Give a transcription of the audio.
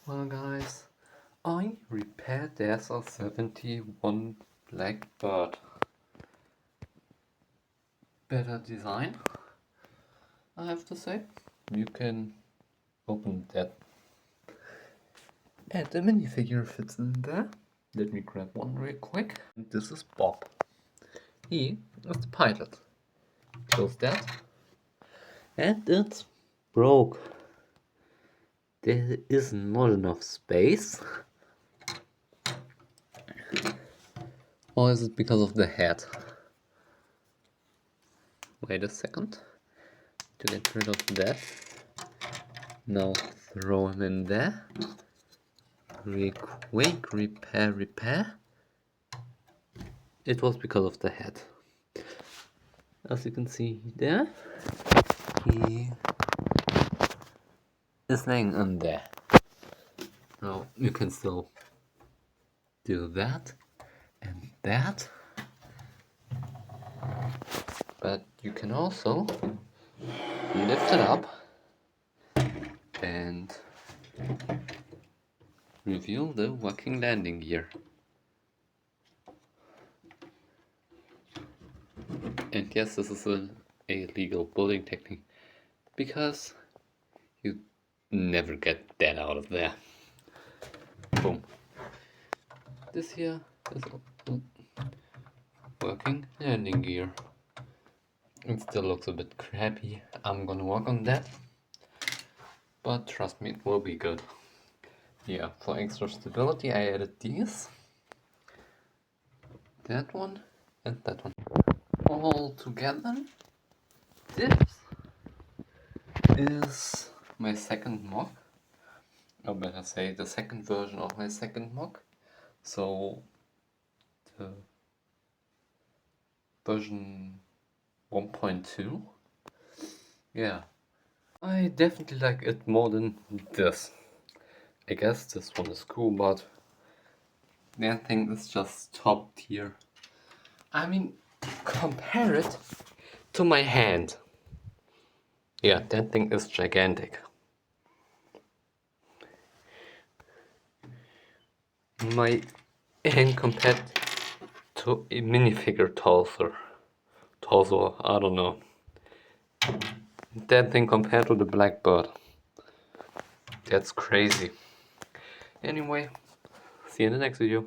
Well guys, I repaired the SL71 Blackbird. Better design, I have to say. You can open that. And the minifigure fits in there. Let me grab one real quick. This is Bob. He is the pilot. Close that. And it's broke. There is not enough space. Or is it because of the head? Wait a second. To get rid of that. Now throw him in there. Real quick, repair. It was because of the head. As you can see there, he is laying on there. Now you can still do that and that, but you can also lift it up and reveal the working landing gear. And yes, this is a legal building technique, because you never get that out of there. Boom. This here is working landing gear. It still looks a bit crappy. I'm gonna work on that, but trust me, it will be good. Yeah, for extra stability I added these. That one and that one. All together, this is my second mock. Or better say, the second version of my second mock. So, the version 1.2. Yeah. I definitely like it more than this. I guess this one is cool, but that thing is just top tier. I mean, compare it to my hand. Yeah, that thing is gigantic. My hand compared to a minifigure torso, I don't know. That thing compared to the blackbird. That's crazy. Anyway, see you in the next video.